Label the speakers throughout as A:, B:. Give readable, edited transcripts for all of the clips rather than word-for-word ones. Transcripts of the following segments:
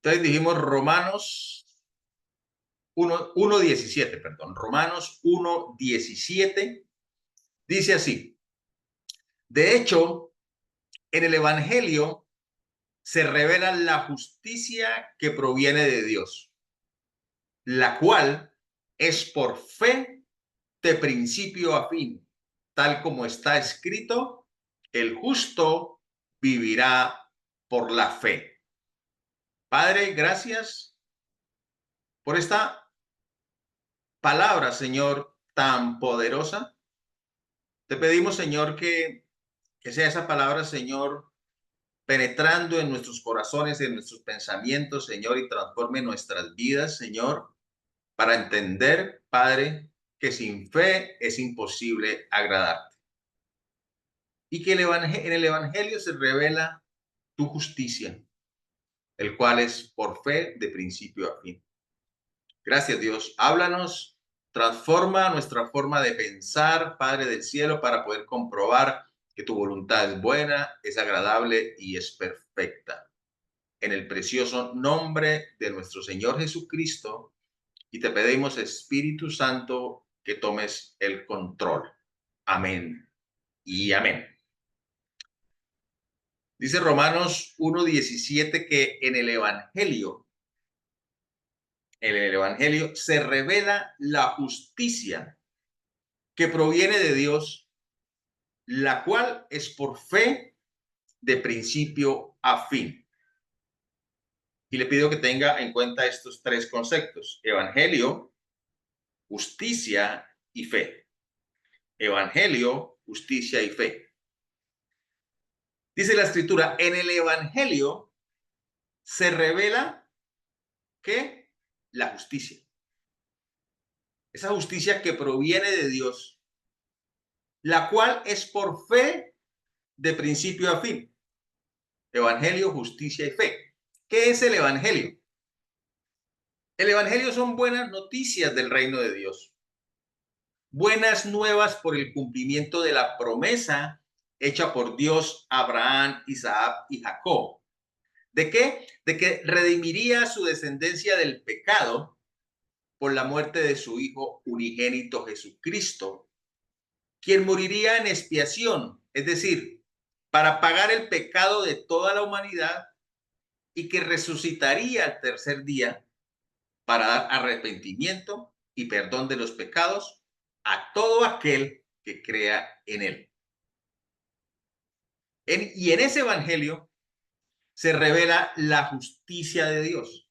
A: Entonces dijimos Romanos 1:17, perdón, Romanos 1:17 dice así: de hecho, en el Evangelio se revela la justicia que proviene de Dios, la cual es por fe de principio a fin, tal como está escrito, el justo vivirá por la fe. Padre, gracias por esta palabra, Señor, tan poderosa. Te pedimos, Señor, que sea esa palabra, Señor, penetrando en nuestros corazones, en nuestros pensamientos, Señor, y transforme nuestras vidas, Señor, para entender, Padre, que sin fe es imposible agradarte. Y que en el Evangelio se revela tu justicia, el cual es por fe de principio a fin. Gracias, Dios. Háblanos, transforma nuestra forma de pensar, Padre del cielo, para poder comprobar que tu voluntad es buena, es agradable y es perfecta. En el precioso nombre de nuestro Señor Jesucristo, y te pedimos, Espíritu Santo, que tomes el control. Amén y amén. Dice Romanos 1:17 que en el Evangelio se revela la justicia que proviene de Dios, la cual es por fe de principio a fin. Y le pido que tenga en cuenta estos tres conceptos: Evangelio, justicia y fe. Evangelio, justicia y fe. Dice la escritura, en el Evangelio se revela que la justicia. Esa justicia que proviene de Dios, la cual es por fe de principio a fin. Evangelio, justicia y fe. ¿Qué es el Evangelio? El Evangelio son buenas noticias del reino de Dios. Buenas nuevas por el cumplimiento de la promesa hecha por Dios a Abraham, Isaac y Jacob. ¿De qué? De que redimiría a su descendencia del pecado por la muerte de su Hijo unigénito Jesucristo, quien moriría en expiación, es decir, para pagar el pecado de toda la humanidad, y que resucitaría al tercer día para dar arrepentimiento y perdón de los pecados a todo aquel que crea en él. Y en ese evangelio se revela la justicia de Dios.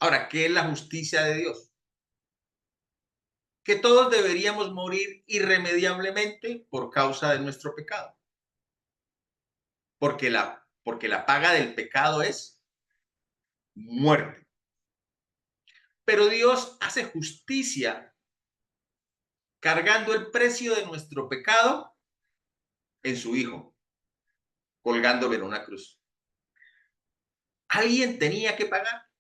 A: Ahora, ¿qué es la justicia de Dios? Que todos deberíamos morir irremediablemente por causa de nuestro pecado. Porque la paga del pecado es muerte. Pero Dios hace justicia cargando el precio de nuestro pecado en su Hijo, colgándolo en una cruz. Alguien tenía que pagar.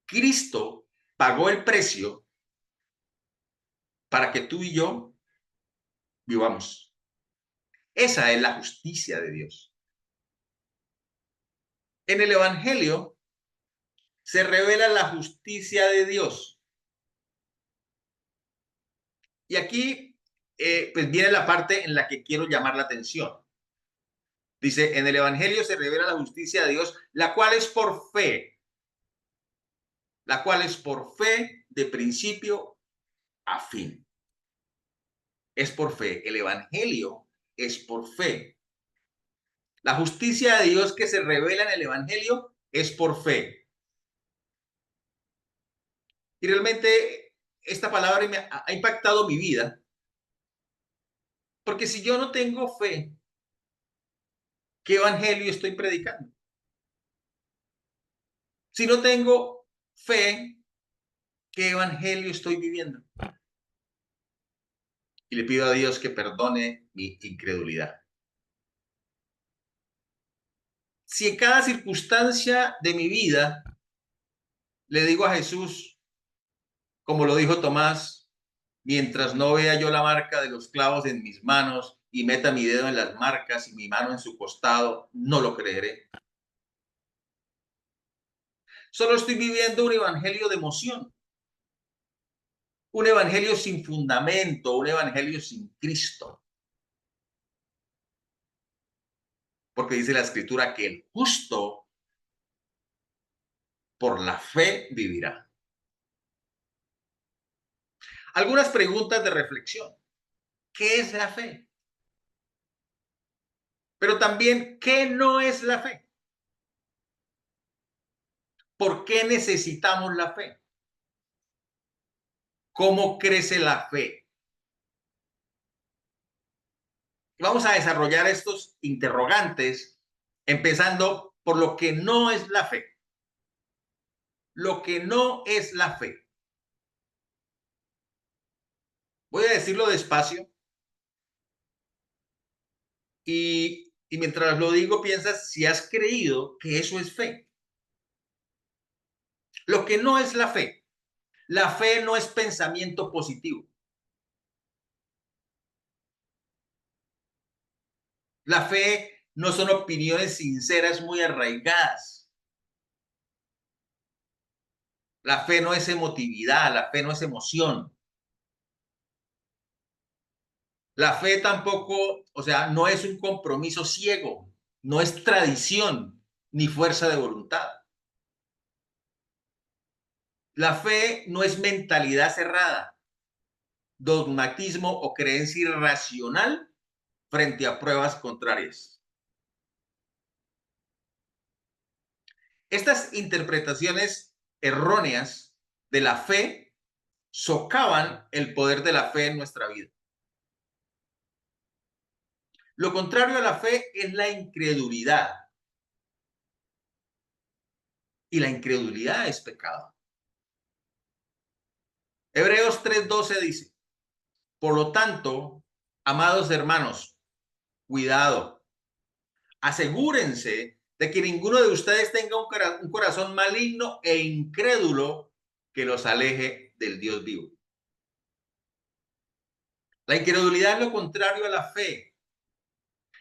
A: Cristo pagó el precio para que tú y yo vivamos. Esa es la justicia de Dios. En el Evangelio se revela la justicia de Dios. Y aquí pues viene la parte en la que quiero llamar la atención. Dice, en el Evangelio se revela la justicia de Dios, la cual es por fe. La cual es por fe de principio a fin. Es por fe. El Evangelio es por fe. La justicia de Dios que se revela en el Evangelio es por fe. Y realmente esta palabra me ha impactado mi vida. Porque si yo no tengo fe, ¿qué evangelio estoy predicando? Si no tengo fe, ¿qué evangelio estoy viviendo? Y le pido a Dios que perdone mi incredulidad. Si en cada circunstancia de mi vida le digo a Jesús, como lo dijo Tomás, mientras no vea yo la marca de los clavos en mis manos y meta mi dedo en las marcas y mi mano en su costado, no lo creeré. Solo estoy viviendo un evangelio de emoción, un evangelio sin fundamento, un evangelio sin Cristo. Porque dice la escritura que el justo por la fe vivirá. Algunas preguntas de reflexión. ¿Qué es la fe? Pero también, ¿qué no es la fe? ¿Por qué necesitamos la fe? ¿Cómo crece la fe? Vamos a desarrollar estos interrogantes empezando por lo que no es la fe. Lo que no es la fe. Voy a decirlo despacio y mientras lo digo piensas si has creído que eso es fe. Lo que no es la fe. La fe no es pensamiento positivo. La fe no son opiniones sinceras muy arraigadas. La fe no es emotividad, la fe no es emoción. La fe tampoco, o sea, no es un compromiso ciego, no es tradición ni fuerza de voluntad. La fe no es mentalidad cerrada, dogmatismo o creencia irracional frente a pruebas contrarias. Estas interpretaciones erróneas de la fe socavan el poder de la fe en nuestra vida. Lo contrario a la fe es la incredulidad. Y la incredulidad es pecado. Hebreos 3:12 dice, por lo tanto, amados hermanos, cuidado, asegúrense de que ninguno de ustedes tenga un corazón maligno e incrédulo que los aleje del Dios vivo. La incredulidad es lo contrario a la fe.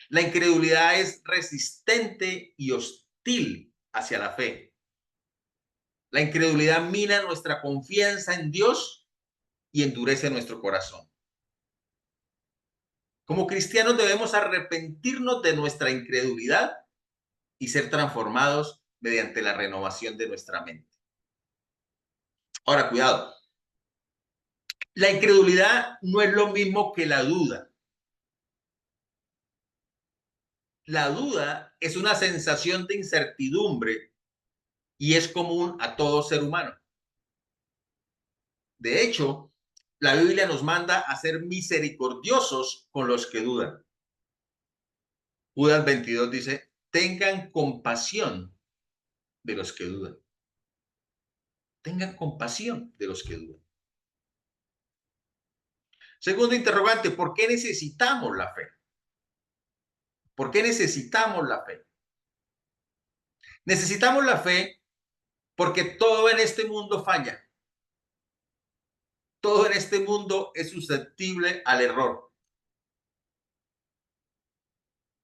A: La incredulidad es resistente y hostil hacia la fe. La incredulidad mina nuestra confianza en Dios y endurece nuestro corazón. Como cristianos debemos arrepentirnos de nuestra incredulidad y ser transformados mediante la renovación de nuestra mente. Ahora, cuidado. La incredulidad no es lo mismo que la duda. La duda es una sensación de incertidumbre y es común a todo ser humano. De hecho, la Biblia nos manda a ser misericordiosos con los que dudan. Judas 22 dice, tengan compasión de los que dudan. Tengan compasión de los que dudan. Segundo interrogante, ¿por qué necesitamos la fe? ¿Por qué necesitamos la fe? Necesitamos la fe porque todo en este mundo falla. Todo en este mundo es susceptible al error.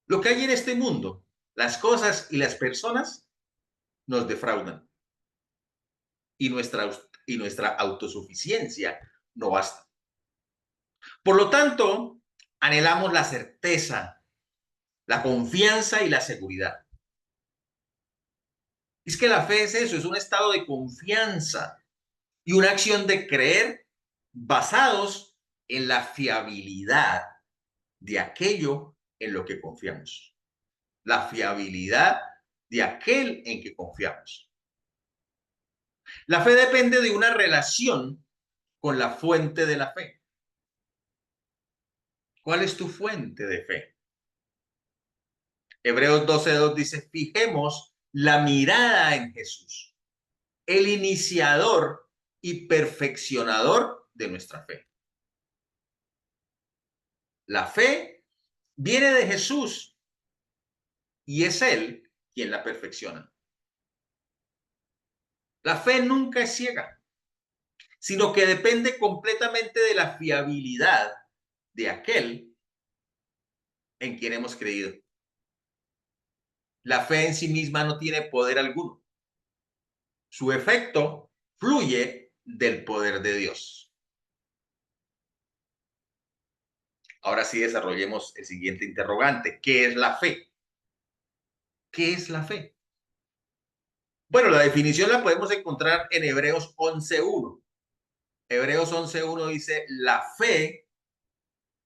A: Lo que hay en este mundo, las cosas y las personas, nos defraudan. Y nuestra autosuficiencia no basta. Por lo tanto, anhelamos la certeza, la confianza y la seguridad. Es que la fe es eso, es un estado de confianza y una acción de creer basados en la fiabilidad de aquello en lo que confiamos. La fiabilidad de aquel en que confiamos. La fe depende de una relación con la fuente de la fe. ¿Cuál es tu fuente de fe? Hebreos 12:2 dice, fijemos la mirada en Jesús, el iniciador y perfeccionador de nuestra fe. La fe viene de Jesús y es Él quien la perfecciona. La fe nunca es ciega, sino que depende completamente de la fiabilidad de aquel en quien hemos creído. La fe en sí misma no tiene poder alguno. Su efecto fluye del poder de Dios. Ahora sí desarrollemos el siguiente interrogante. ¿Qué es la fe? ¿Qué es la fe? Bueno, la definición la podemos encontrar en Hebreos 11.1. Hebreos 11.1 dice, la fe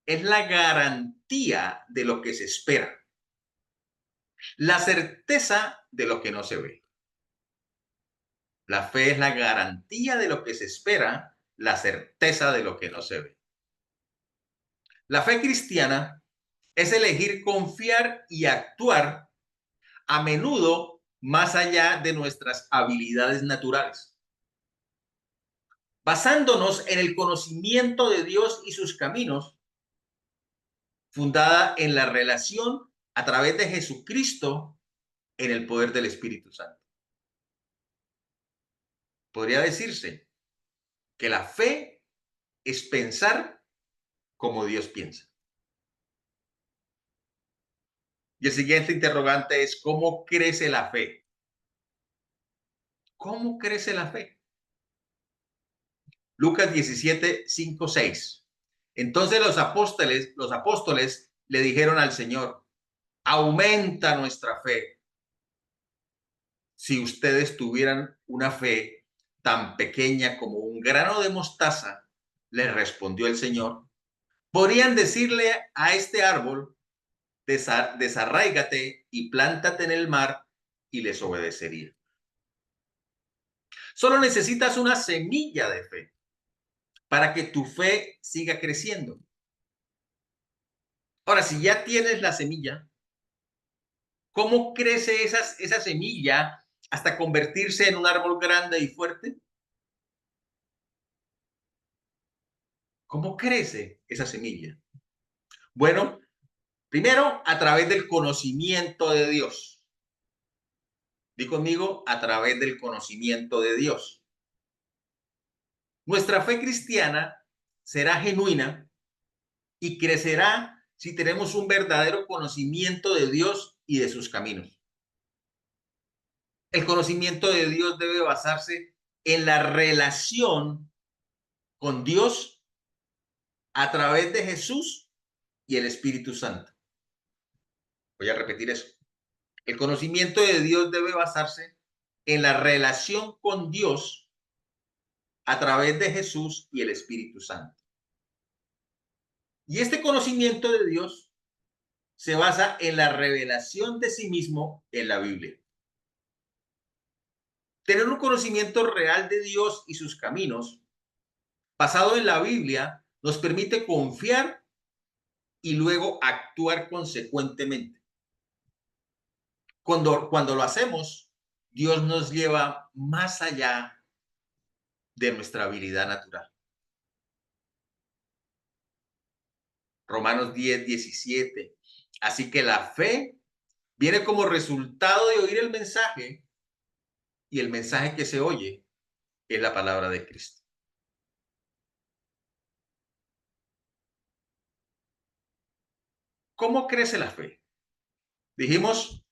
A: es la garantía de lo que se espera, la certeza de lo que no se ve. La fe es la garantía de lo que se espera, la certeza de lo que no se ve. La fe cristiana es elegir confiar y actuar a menudo más allá de nuestras habilidades naturales, basándonos en el conocimiento de Dios y sus caminos, fundada en la relación a través de Jesucristo en el poder del Espíritu Santo. Podría decirse que la fe es pensar como Dios piensa. Y el siguiente interrogante es, ¿cómo crece la fe? ¿Cómo crece la fe? Lucas 17, 5, 6. Entonces los apóstoles le dijeron al Señor, aumenta nuestra fe. Si ustedes tuvieran una fe tan pequeña como un grano de mostaza, les respondió el Señor, podrían decirle a este árbol, desarráigate y plántate en el mar, y les obedecería. Solo necesitas una semilla de fe para que tu fe siga creciendo. Ahora, si ya tienes la semilla, ¿cómo crece esa semilla hasta convertirse en un árbol grande y fuerte? ¿Cómo crece esa semilla? Bueno, primero a través del conocimiento de Dios. Di conmigo, a través del conocimiento de Dios. Nuestra fe cristiana será genuina y crecerá si tenemos un verdadero conocimiento de Dios y de sus caminos. El conocimiento de Dios debe basarse en la relación con Dios a través de Jesús y el Espíritu Santo. Voy a repetir eso. El conocimiento de Dios debe basarse en la relación con Dios a través de Jesús y el Espíritu Santo. Y este conocimiento de Dios se basa en la revelación de sí mismo en la Biblia. Tener un conocimiento real de Dios y sus caminos, basado en la Biblia, nos permite confiar y luego actuar consecuentemente. Cuando lo hacemos, Dios nos lleva más allá de nuestra habilidad natural. Romanos 10, 17. Así que la fe viene como resultado de oír el mensaje, y el mensaje que se oye es la palabra de Cristo. ¿Cómo crece la fe? Dijimos,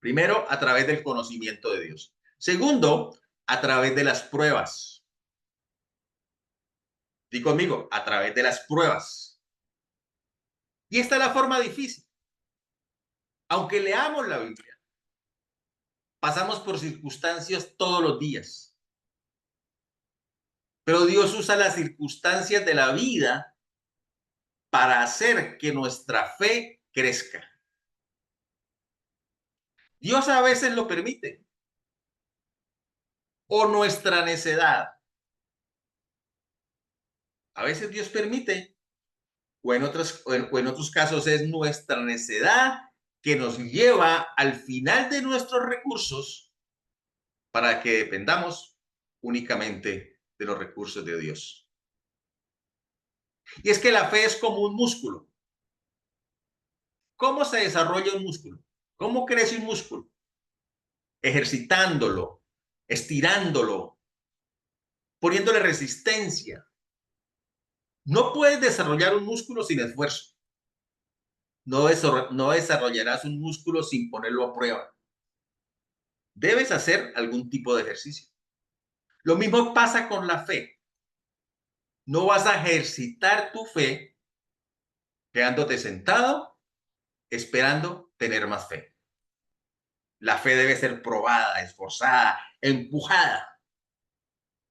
A: primero, a través del conocimiento de Dios. Segundo, a través de las pruebas. Di conmigo, a través de las pruebas. Y esta es la forma difícil. Aunque leamos la Biblia, pasamos por circunstancias todos los días. Pero Dios usa las circunstancias de la vida para hacer que nuestra fe crezca. Dios a veces lo permite. O nuestra necedad. A veces Dios permite, o en otros casos es nuestra necedad que nos lleva al final de nuestros recursos para que dependamos únicamente de los recursos de Dios. Y es que la fe es como un músculo. ¿Cómo se desarrolla un músculo? ¿Cómo crece un músculo? Ejercitándolo, estirándolo, poniéndole resistencia. No puedes desarrollar un músculo sin esfuerzo. No desarrollarás un músculo sin ponerlo a prueba. debes hacer algún tipo de ejercicio. Lo mismo pasa con la fe. No vas a ejercitar tu fe quedándote sentado esperando tener más fe. La fe debe ser probada, esforzada, empujada.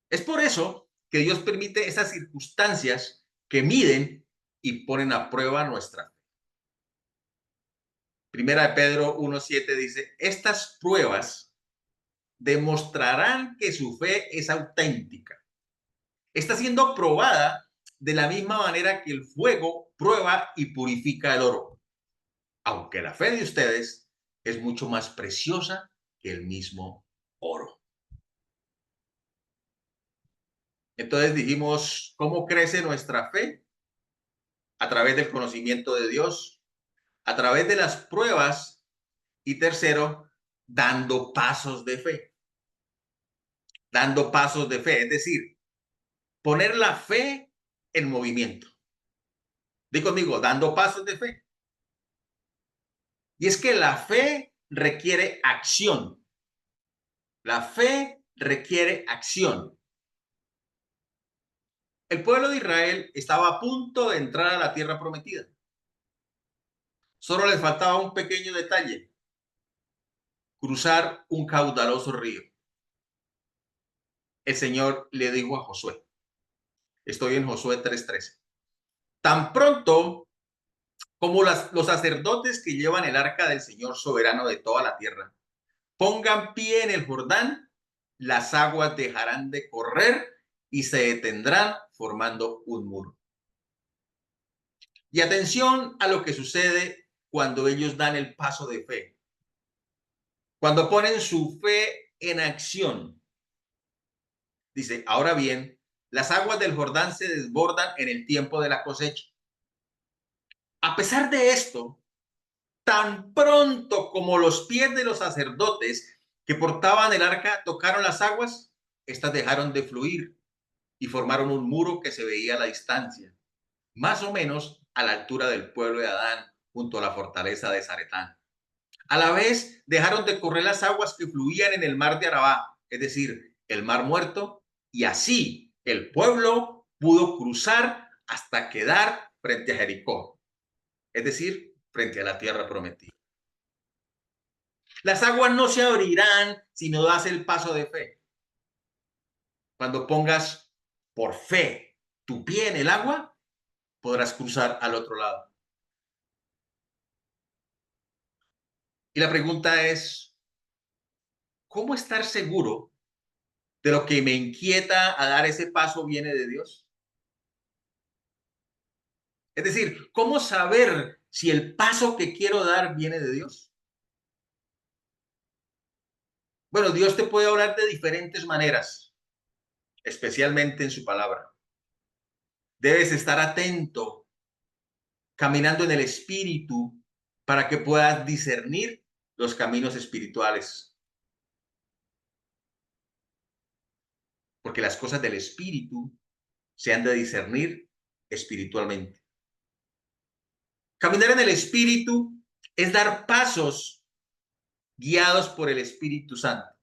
A: Es por eso que Dios permite esas circunstancias que miden y ponen a prueba nuestra fe. Primera de Pedro 1:7 dice, estas pruebas demostrarán que su fe es auténtica. Está siendo probada de la misma manera que el fuego prueba y purifica el oro. Aunque la fe de ustedes es mucho más preciosa que el mismo oro. Entonces dijimos, ¿cómo crece nuestra fe? A través del conocimiento de Dios, a través de las pruebas y tercero, dando pasos de fe. Dando pasos de fe, es decir, poner la fe en movimiento. Di conmigo, dando pasos de fe. Y es que la fe requiere acción. La fe requiere acción. El pueblo de Israel estaba a punto de entrar a la tierra prometida. Solo les faltaba un pequeño detalle: cruzar un caudaloso río. El Señor le dijo a Josué, estoy en Josué 3:13, tan pronto como los sacerdotes que llevan el arca del Señor soberano de toda la tierra pongan pie en el Jordán, las aguas dejarán de correr y se detendrán formando un muro. Y atención a lo que sucede cuando ellos dan el paso de fe. Cuando ponen su fe en acción. Dice, ahora bien, las aguas del Jordán se desbordan en el tiempo de la cosecha. A pesar de esto, tan pronto como los pies de los sacerdotes que portaban el arca tocaron las aguas, estas dejaron de fluir y formaron un muro que se veía a la distancia, más o menos a la altura del pueblo de Adán, junto a la fortaleza de Zaretán. A la vez, dejaron de correr las aguas que fluían en el mar de Arabá, es decir, el mar muerto, y así el pueblo pudo cruzar hasta quedar frente a Jericó, es decir, frente a la tierra prometida. Las aguas no se abrirán si no das el paso de fe. Cuando pongas por fe tu pie en el agua, podrás cruzar al otro lado. Y la pregunta es, ¿cómo estar seguro de lo que me inquieta a dar ese paso viene de Dios? Es decir, ¿cómo saber si el paso que quiero dar viene de Dios? Bueno, Dios te puede hablar de diferentes maneras, especialmente en su palabra. Debes estar atento, caminando en el Espíritu, para que puedas discernir los caminos espirituales. Porque las cosas del Espíritu se han de discernir espiritualmente. Caminar en el Espíritu es dar pasos guiados por el Espíritu Santo.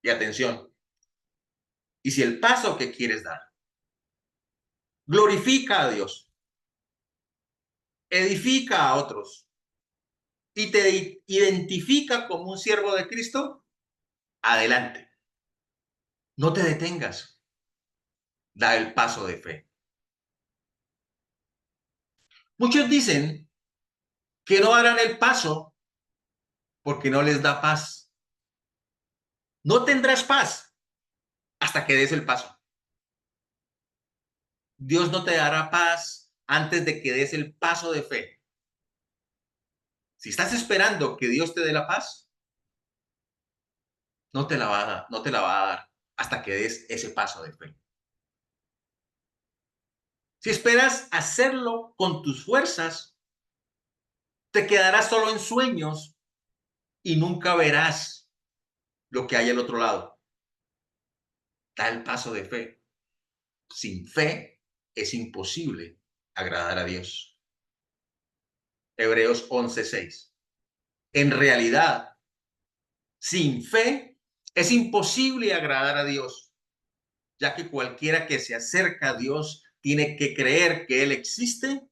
A: Y atención, y si el paso que quieres dar glorifica a Dios, edifica a otros y te identifica como un siervo de Cristo, adelante. No te detengas. Da el paso de fe. Muchos dicen que no harán el paso porque no les da paz. No tendrás paz hasta que des el paso. Dios no te dará paz antes de que des el paso de fe. Si estás esperando que Dios te dé la paz, no te la va a dar, no te la va a dar hasta que des ese paso de fe. Si esperas hacerlo con tus fuerzas, te quedarás solo en sueños y nunca verás lo que hay al otro lado. Da el paso de fe. Sin fe es imposible agradar a Dios. Hebreos 11:6. En realidad, Sin fe es imposible agradar a Dios, ya que cualquiera que se acerca a Dios tiene que creer que Él existe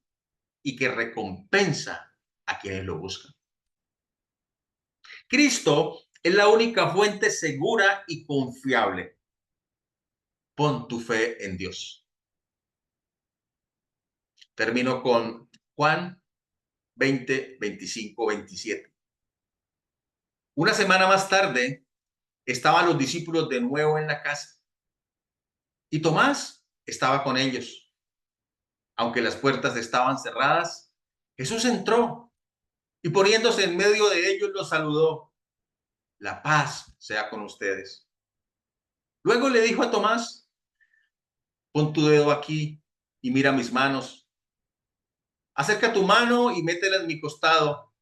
A: y que recompensa a quienes lo buscan. Cristo es la única fuente segura y confiable. Pon tu fe en Dios. Termino con Juan 20, 25, 27. Una semana más tarde, estaban los discípulos de nuevo en la casa y Tomás estaba con ellos. Aunque las puertas estaban cerradas, Jesús entró y poniéndose en medio de ellos los saludó. La paz sea con ustedes. Luego le dijo a Tomás, pon tu dedo aquí y mira mis manos. Acerca tu mano y métela en mi costado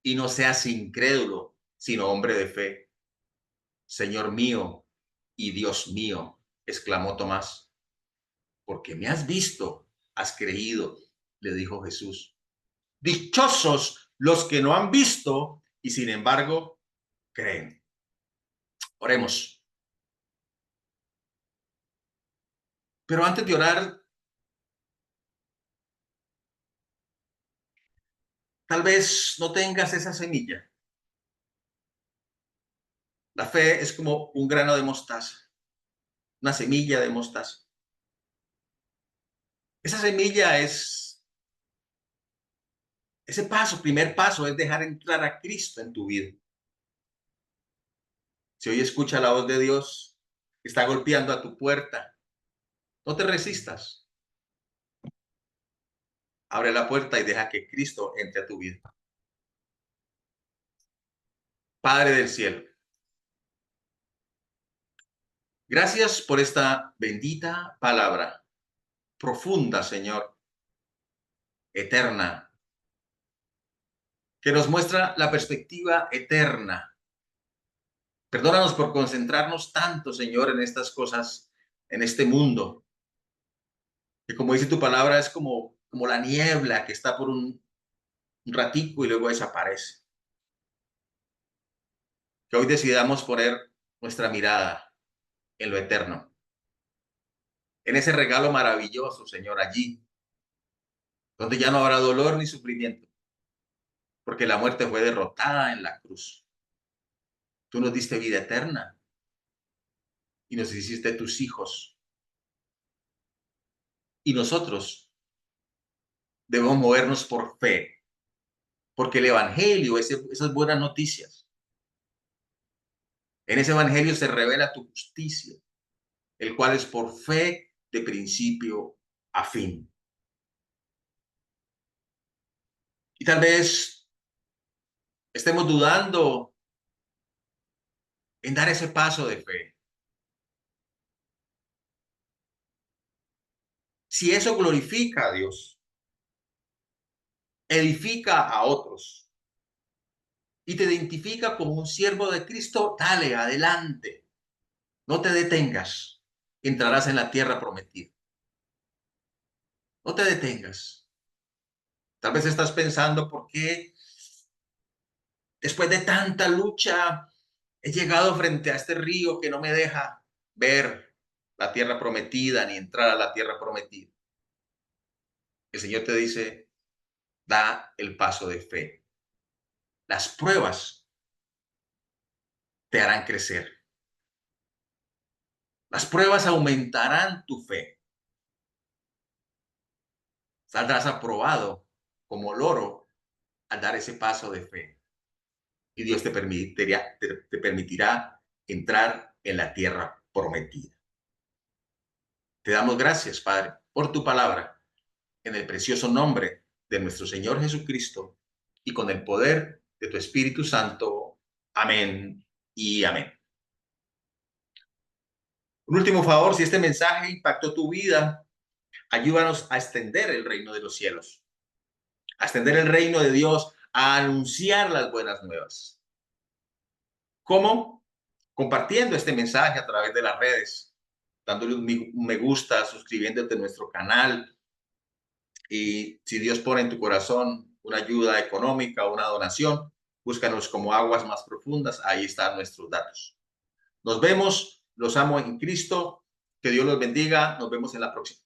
A: y no seas incrédulo, sino hombre de fe. Señor mío y Dios mío, exclamó Tomás. Porque me has visto, has creído, le dijo Jesús. Dichosos los que no han visto y sin embargo creen. Oremos. Pero antes de orar, tal vez no tengas esa semilla. La fe es como un grano de mostaza, una semilla de mostaza. Esa semilla es, ese paso, primer paso es dejar entrar a Cristo en tu vida. Si hoy escucha la voz de Dios, está golpeando a tu puerta, no te resistas. Abre la puerta y deja que Cristo entre a tu vida. Padre del cielo, gracias por esta bendita palabra, profunda, Señor, eterna, que nos muestra la perspectiva eterna. Perdónanos por concentrarnos tanto, Señor, en estas cosas, en este mundo, que como dice tu palabra, es como la niebla que está por un ratico y luego desaparece. Que hoy decidamos poner nuestra mirada en lo eterno, en ese regalo maravilloso, Señor, allí, donde ya no habrá dolor ni sufrimiento, porque la muerte fue derrotada en la cruz. Tú nos diste vida eterna y nos hiciste tus hijos. Y nosotros debemos movernos por fe, porque el Evangelio, esas buenas noticias, en ese Evangelio se revela tu justicia, el cual es por fe de principio a fin. Y tal vez estemos dudando en dar ese paso de fe. Si eso glorifica a Dios, edifica a otros y te identifica como un siervo de Cristo, dale, adelante. No te detengas. Entrarás en la tierra prometida. No te detengas. Tal vez estás pensando, ¿por qué después de tanta lucha he llegado frente a este río que no me deja ver la tierra prometida ni entrar a la tierra prometida? El Señor te dice, da el paso de fe. Las pruebas te harán crecer. Las pruebas aumentarán tu fe. Saldrás aprobado como loro al dar ese paso de fe. Y Dios te permitirá entrar en la tierra prometida. Te damos gracias, Padre, por tu palabra, en el precioso nombre de nuestro Señor Jesucristo y con el poder de tu Espíritu Santo. Amén y amén. Un último favor, si este mensaje impactó tu vida, ayúdanos a extender el reino de los cielos, a extender el reino de Dios, a anunciar las buenas nuevas. ¿Cómo? Compartiendo este mensaje a través de las redes, dándole un me gusta, suscribiéndote a nuestro canal. Y si Dios pone en tu corazón una ayuda económica o una donación, búscanos como Aguas Más Profundas, ahí están nuestros datos. Nos vemos, los amo en Cristo, que Dios los bendiga, nos vemos en la próxima.